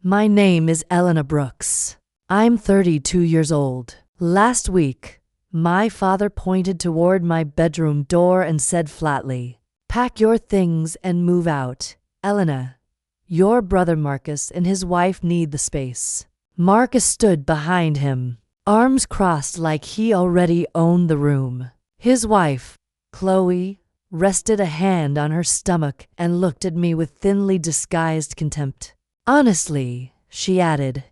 My name is Elena Brooks. I'm 32 years old. Last week, my father pointed toward my bedroom door and said flatly, "Pack your things and move out. Elena, your brother Marcus and his wife need the space." Marcus stood behind him, arms crossed like he already owned the room. His wife, Chloe, rested a hand on her stomach and looked at me with thinly disguised contempt. "Honestly," she added,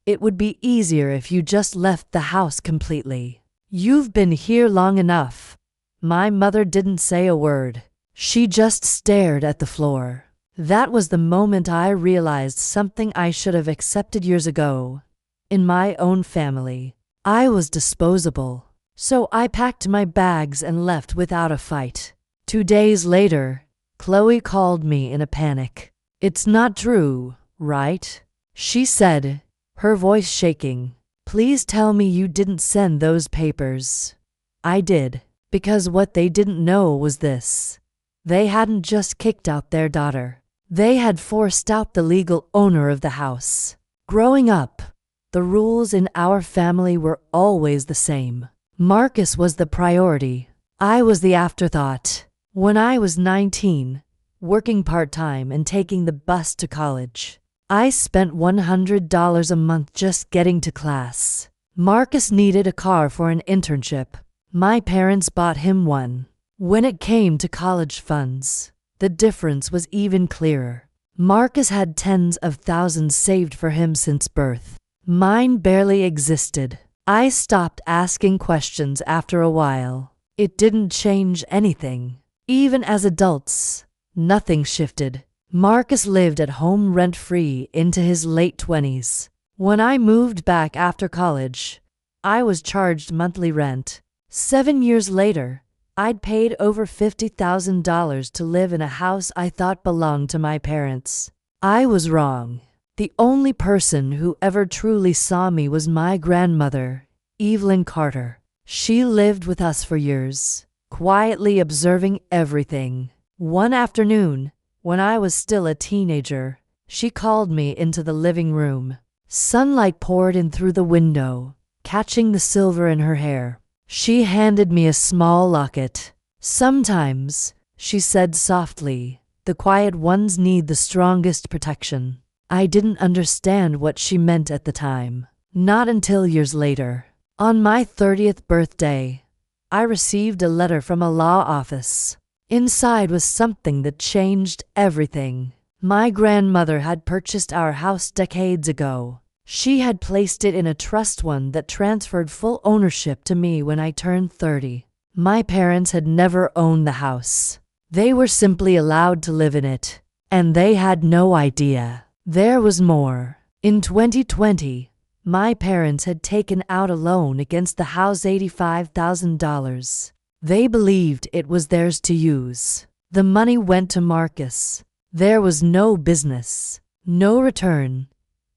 "it would be easier if you just left the house completely. You've been here long enough." My mother didn't say a word. She just stared at the floor. That was the moment I realized something I should have accepted years ago. In my own family, I was disposable. So I packed my bags and left without a fight. 2 days later, Chloe called me in a panic. "It's not true, right?" she said, her voice shaking. "Please tell me you didn't send those papers." I did, because what they didn't know was this. They hadn't just kicked out their daughter. They had forced out the legal owner of the house. Growing up, the rules in our family were always the same. Marcus was the priority. I was the afterthought. When I was 19, working part-time and taking the bus to college, I spent $100 a month just getting to class. Marcus needed a car for an internship. My parents bought him one. When it came to college funds, the difference was even clearer. Marcus had tens of thousands saved for him since birth. Mine barely existed. I stopped asking questions after a while. It didn't change anything. Even as adults, nothing shifted. Marcus lived at home rent-free into his late 20s. When I moved back after college, I was charged monthly rent. 7 years later, I'd paid over $50,000 to live in a house I thought belonged to my parents. I was wrong. The only person who ever truly saw me was my grandmother, Evelyn Carter. She lived with us for years, quietly observing everything. One afternoon, when I was still a teenager, she called me into the living room. Sunlight poured in through the window, catching the silver in her hair. She handed me a small locket. "Sometimes," she said softly, "the quiet ones need the strongest protection." I didn't understand what she meant at the time. Not until years later. On my 30th birthday, I received a letter from a law office. Inside was something that changed everything. My grandmother had purchased our house decades ago. She had placed it in a trust fund that transferred full ownership to me when I turned 30. My parents had never owned the house. They were simply allowed to live in it, and they had no idea. There was more. In 2020, my parents had taken out a loan against the house, $85,000. They believed it was theirs to use. The money went to Marcus. There was no business, no return,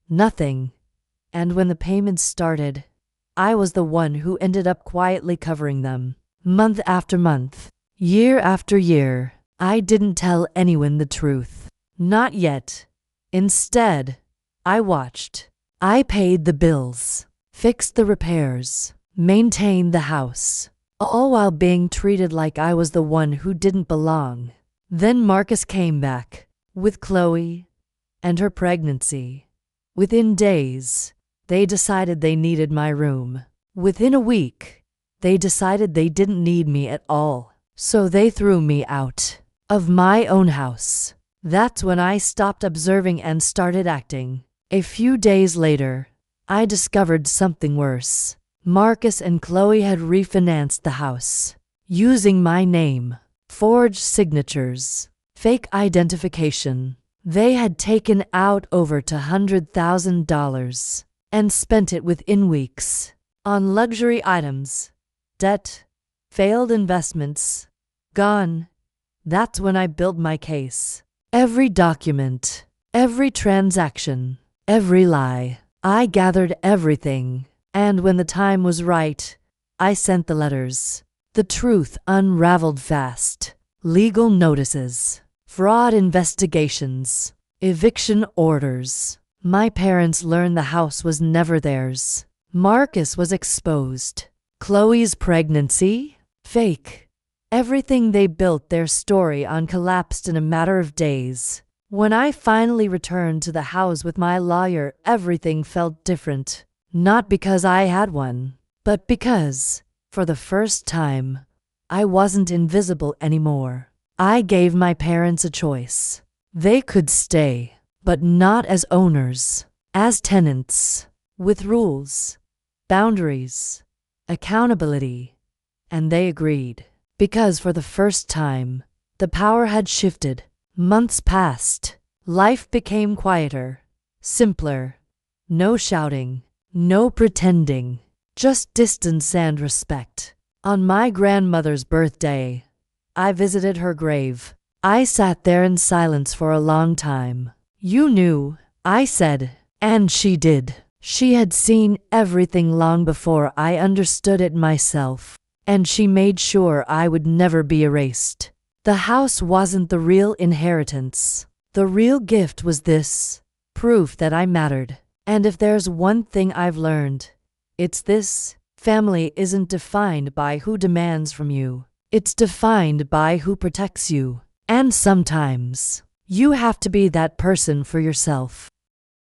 nothing. And when the payments started, I was the one who ended up quietly covering them. Month after month, year after year, I didn't tell anyone the truth. Not yet. Instead, I watched. I paid the bills, fixed the repairs, maintained the house, all while being treated like I was the one who didn't belong. Then Marcus came back, with Chloe and her pregnancy. Within days, they decided they needed my room. Within a week, they decided they didn't need me at all. So they threw me out of my own house. That's when I stopped observing and started acting. A few days later, I discovered something worse. Marcus and Chloe had refinanced the house, using my name, forged signatures, fake identification. They had taken out over $100,000 and spent it within weeks on luxury items, debt, failed investments, gone. That's when I built my case. Every document, every transaction, every lie. I gathered everything, and when the time was right, I sent the letters. The truth unraveled fast. Legal notices, fraud investigations, eviction orders. My parents learned the house was never theirs. Marcus was exposed. Chloe's pregnancy? Fake. Everything they built their story on collapsed in a matter of days. When I finally returned to the house with my lawyer, everything felt different. Not because I had one, but because, for the first time, I wasn't invisible anymore. I gave my parents a choice. They could stay, but not as owners, as tenants, with rules, boundaries, accountability. And they agreed, because for the first time, the power had shifted. Months passed. Life became quieter, simpler. No shouting, no pretending, just distance and respect. On my grandmother's birthday, I visited her grave. I sat there in silence for a long time. "You knew," I said, and she did. She had seen everything long before I understood it myself, and she made sure I would never be erased. The house wasn't the real inheritance. The real gift was this, proof that I mattered. And if there's one thing I've learned, it's this: family isn't defined by who demands from you. It's defined by who protects you. And sometimes, you have to be that person for yourself.